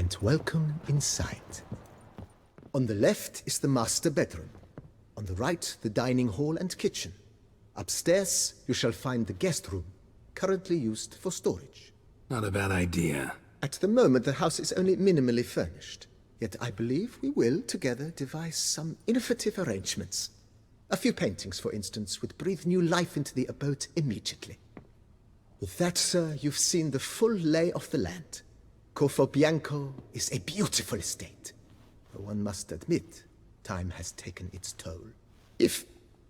and welcome inside. On the left is the master bedroom. On the right, the dining hall and kitchen. Upstairs, you shall find the guest room, currently used for storage. Not a bad idea. At the moment, the house is only minimally furnished. Yet I believe we will, together, devise some innovative arrangements. A few paintings, for instance, would breathe new life into the abode immediately. With that, sir, you've seen the full lay of the land. Corvo Bianco is a beautiful estate. Though one must admit, time has taken its toll.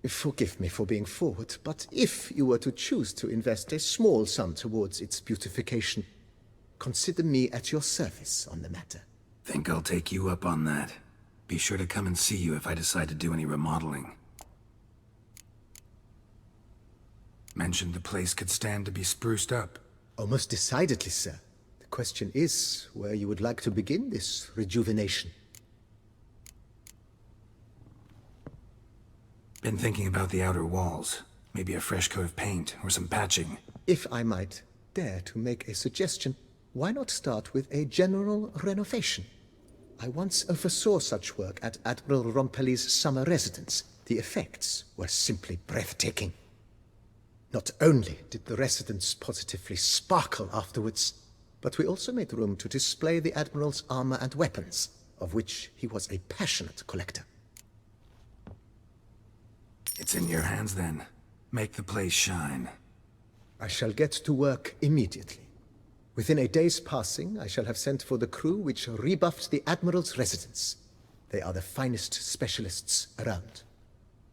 Forgive me for being forward, but if you were to choose to invest a small sum towards its beautification, consider me at your service on the matter. Think I'll take you up on that. Be sure to come and see you if I decide to do any remodeling. Mentioned the place could stand to be spruced up. Oh, most decidedly, sir. The question is where you would like to begin this rejuvenation. Been thinking about the outer walls. Maybe a fresh coat of paint or some patching. If I might dare to make a suggestion, why not start with a general renovation? I once oversaw such work at Admiral Rompelli's summer residence. The effects were simply breathtaking. Not only did the residence positively sparkle afterwards, but we also made room to display the Admiral's armor and weapons, of which he was a passionate collector. It's in your hands then. Make the place shine. I shall get to work immediately. Within a day's passing, I shall have sent for the crew which rebuffed the Admiral's residence. They are the finest specialists around.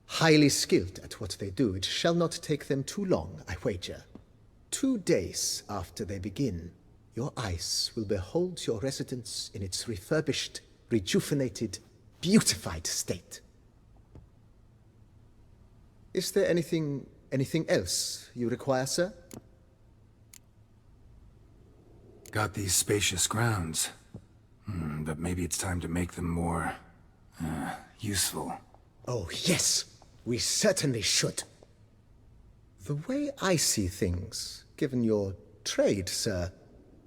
Highly skilled at what they do, it shall not take them too long, I wager. 2 days after they begin, your eyes will behold your residence in its refurbished, rejuvenated, beautified state. Is there anything else you require, sir? Got these spacious grounds. But maybe it's time to make them more... useful. Oh, yes! We certainly should. The way I see things, given your trade, sir,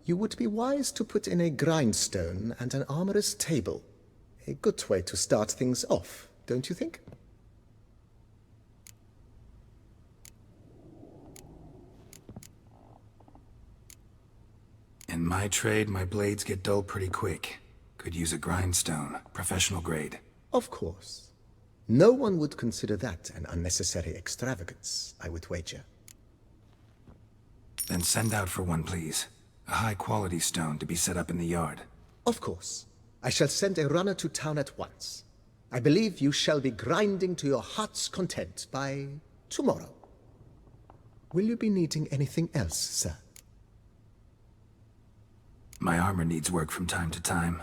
you would be wise to put in a grindstone and an armorer's table. A good way to start things off, don't you think? In my trade, my blades get dull pretty quick. Could use a grindstone, professional grade. Of course. No one would consider that an unnecessary extravagance, I would wager. Then send out for one, please. A high-quality stone to be set up in the yard. Of course. I shall send a runner to town at once. I believe you shall be grinding to your heart's content by tomorrow. Will you be needing anything else, sir? My armor needs work from time to time.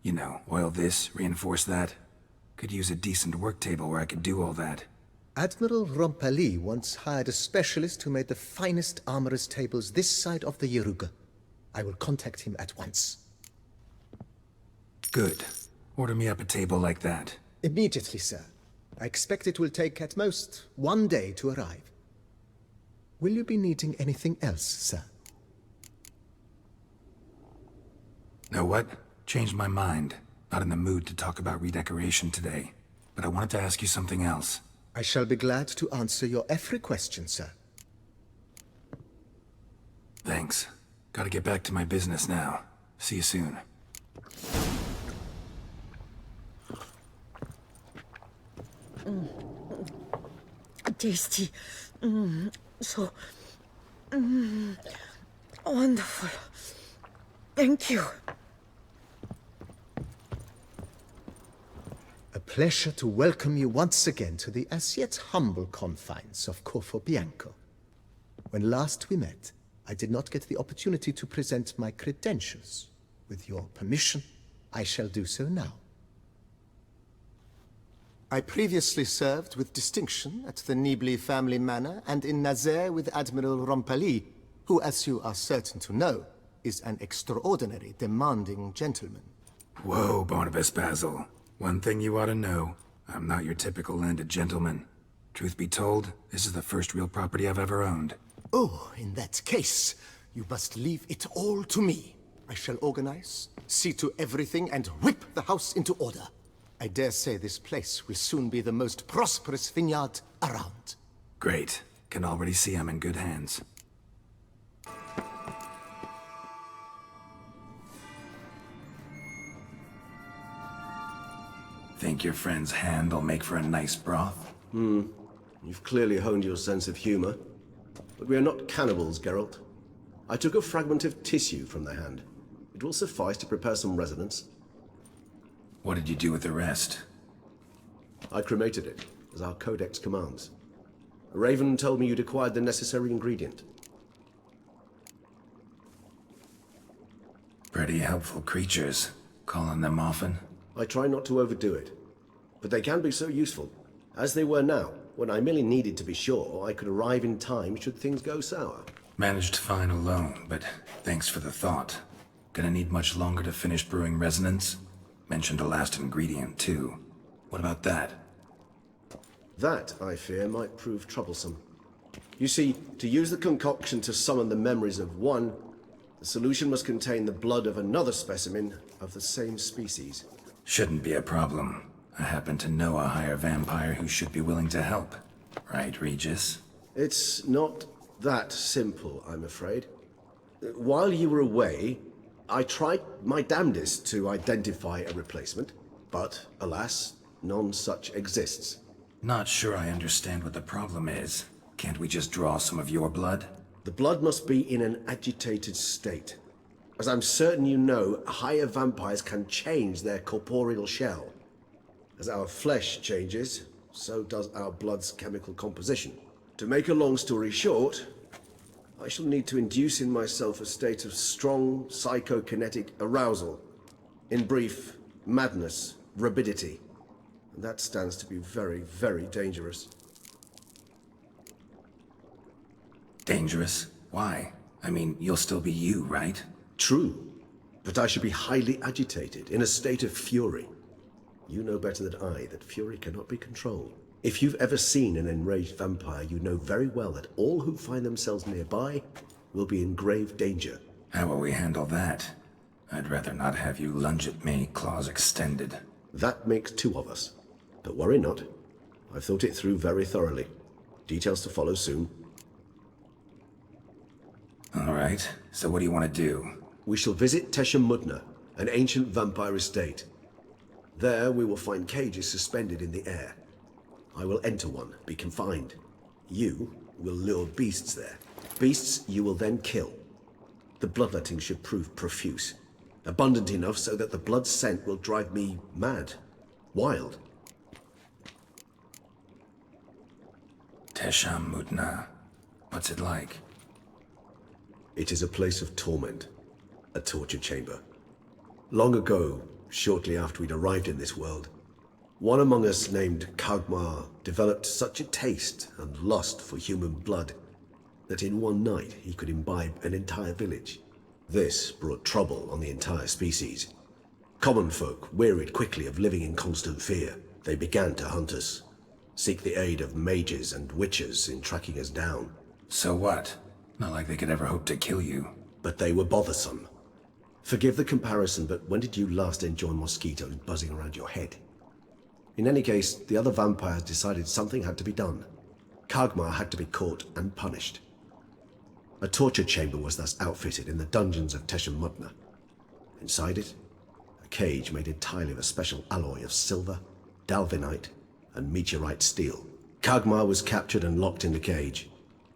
You know, oil this, reinforce that. Could use a decent work table where I could do all that. Admiral Rompelli once hired a specialist who made the finest armorer's tables this side of the Yaruga. I will contact him at once. Good. Order me up a table like that. Immediately, sir. I expect it will take at most 1 day to arrive. Will you be needing anything else, sir? Know what? Changed my mind. Not in the mood to talk about redecoration today. But I wanted to ask you something else. I shall be glad to answer your every question, sir. Thanks. Gotta get back to my business now. See you soon. Tasty. So... wonderful. Thank you. A pleasure to welcome you once again to the as yet humble confines of Corvo Bianco. When last we met, I did not get the opportunity to present my credentials. With your permission, I shall do so now. I previously served with distinction at the Nibli family manor and in Nazaire with Admiral Rompelli, who, as you are certain to know, is an extraordinary, demanding gentleman. Whoa, Barnabas Basil. One thing you ought to know. I'm not your typical landed gentleman. Truth be told, this is the first real property I've ever owned. Oh, in that case, you must leave it all to me. I shall organize, see to everything, and whip the house into order. I dare say this place will soon be the most prosperous vineyard around. Great. Can already see I'm in good hands. Think your friend's hand will make for a nice broth? You've clearly honed your sense of humor. But we are not cannibals, Geralt. I took a fragment of tissue from the hand. It will suffice to prepare some resonance. What did you do with the rest? I cremated it, as our codex commands. A raven told me you'd acquired the necessary ingredient. Pretty helpful creatures. Call on them often? I try not to overdo it. But they can be so useful, as they were now, when I merely needed to be sure I could arrive in time should things go sour. Managed fine alone, but thanks for the thought. Gonna need much longer to finish brewing resonance? Mentioned a last ingredient, too. What about that? That, I fear, might prove troublesome. You see, to use the concoction to summon the memories of one, the solution must contain the blood of another specimen of the same species. Shouldn't be a problem. I happen to know a higher vampire who should be willing to help. Right, Regis? It's not that simple, I'm afraid. While you were away, I tried my damnedest to identify a replacement, but alas, none such exists. Not sure I understand what the problem is. Can't we just draw some of your blood? The blood must be in an agitated state. As I'm certain you know, higher vampires can change their corporeal shell. As our flesh changes, so does our blood's chemical composition. To make a long story short, I shall need to induce in myself a state of strong psychokinetic arousal. In brief, madness, rabidity. And that stands to be very, very dangerous. Dangerous? Why? I mean, you'll still be you, right? True, but I should be highly agitated, in a state of fury. You know better than I that fury cannot be controlled. If you've ever seen an enraged vampire, you know very well that all who find themselves nearby will be in grave danger. How will we handle that? I'd rather not have you lunge at me, claws extended. That makes two of us. But worry not. I've thought it through very thoroughly. Details to follow soon. All right, so what do you want to do? We shall visit Teshem Mudna, an ancient vampire estate. There we will find cages suspended in the air. I will enter one, be confined. You will lure beasts there. Beasts you will then kill. The bloodletting should prove profuse. Abundant enough so that the blood scent will drive me mad. Wild. Teshem Mudna. What's it like? It is a place of torment. A torture chamber. Long ago, shortly after we'd arrived in this world, one among us named Kagmar developed such a taste and lust for human blood that in one night he could imbibe an entire village. This brought trouble on the entire species. Common folk wearied quickly of living in constant fear. They began to hunt us, seek the aid of mages and witches in tracking us down. So what? Not like they could ever hope to kill you. But they were bothersome. Forgive the comparison, but when did you last enjoy mosquitoes buzzing around your head? In any case, the other vampires decided something had to be done. Kagmar had to be caught and punished. A torture chamber was thus outfitted in the dungeons of Teshem Mudna. Inside it, a cage made entirely of a special alloy of silver, dalvinite, and meteorite steel. Kagmar was captured and locked in the cage.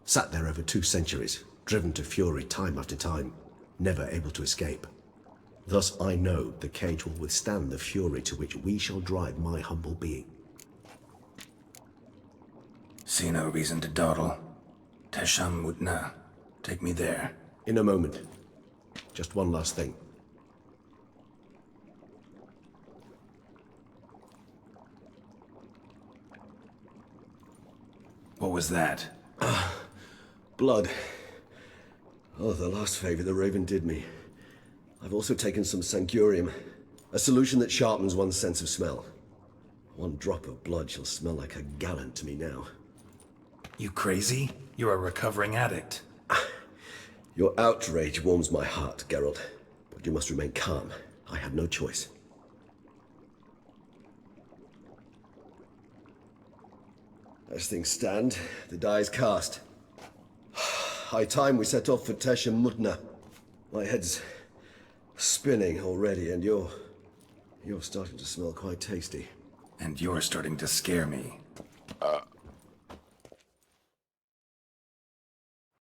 Sat there over 2 centuries, driven to fury time after time, never able to escape. Thus I know the cage will withstand the fury to which we shall drive my humble being. See no reason to dawdle. Teshem Mudna. Take me there. In a moment. Just one last thing. What was that? Blood. Oh, the last favor the Raven did me. I've also taken some Sangurium, a solution that sharpens one's sense of smell. One drop of blood shall smell like a gallon to me now. You crazy? You're a recovering addict. Your outrage warms my heart, Geralt. But you must remain calm. I have no choice. As things stand, the die is cast. High time we set off for Tesha Mutna. My head's spinning already, and you're starting to smell quite tasty. And you're starting to scare me.